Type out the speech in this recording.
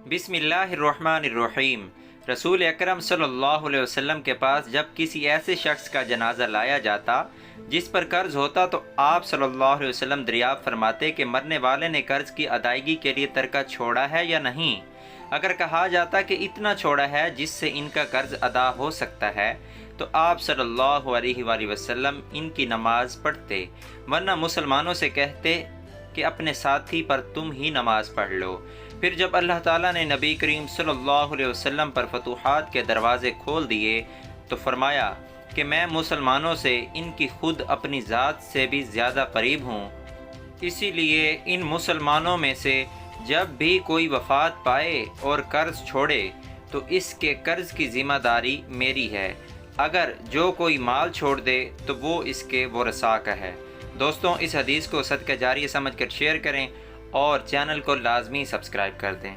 बिस्मिल्लाहिर्रहमानिर्रहीम। रसूल अकरम सल्लल्लाहु अलैहि वसल्लम के पास जब किसी ऐसे शख्स का जनाजा लाया जाता जिस पर कर्ज होता तो आप सल्लल्लाहु अलैहि वसल्लम दरियाफ्त फरमाते कि मरने वाले ने कर्ज की अदायगी के लिए तरका छोड़ा है या नहीं। अगर कहा जाता कि इतना छोड़ा है जिससे इनका कर्ज अदा हो सकता है तो आप सल्लल्लाहु अलैहि वसल्लम इनकी नमाज पढ़ते, वरना मुसलमानों से कहते कि अपने साथी पर तुम ही नमाज पढ़ लो। फिर जब अल्लाह ताला ने नबी करीम सल्लल्लाहु अलैहि वसल्लम पर फतूहात के दरवाज़े खोल दिए तो फरमाया कि मैं मुसलमानों से इनकी खुद अपनी ज़ात से भी ज़्यादा करीब हूँ, इसीलिए इन मुसलमानों में से जब भी कोई वफ़ात पाए और कर्ज़ छोड़े तो इसके कर्ज़ की ज़िम्मेदारी मेरी है। अगर जो कोई माल छोड़ दे तो वो इसके वरसा का है। दोस्तों, इस हदीस को सदका जारिया समझकर शेयर करें और चैनल को लाजमी सब्सक्राइब कर दें।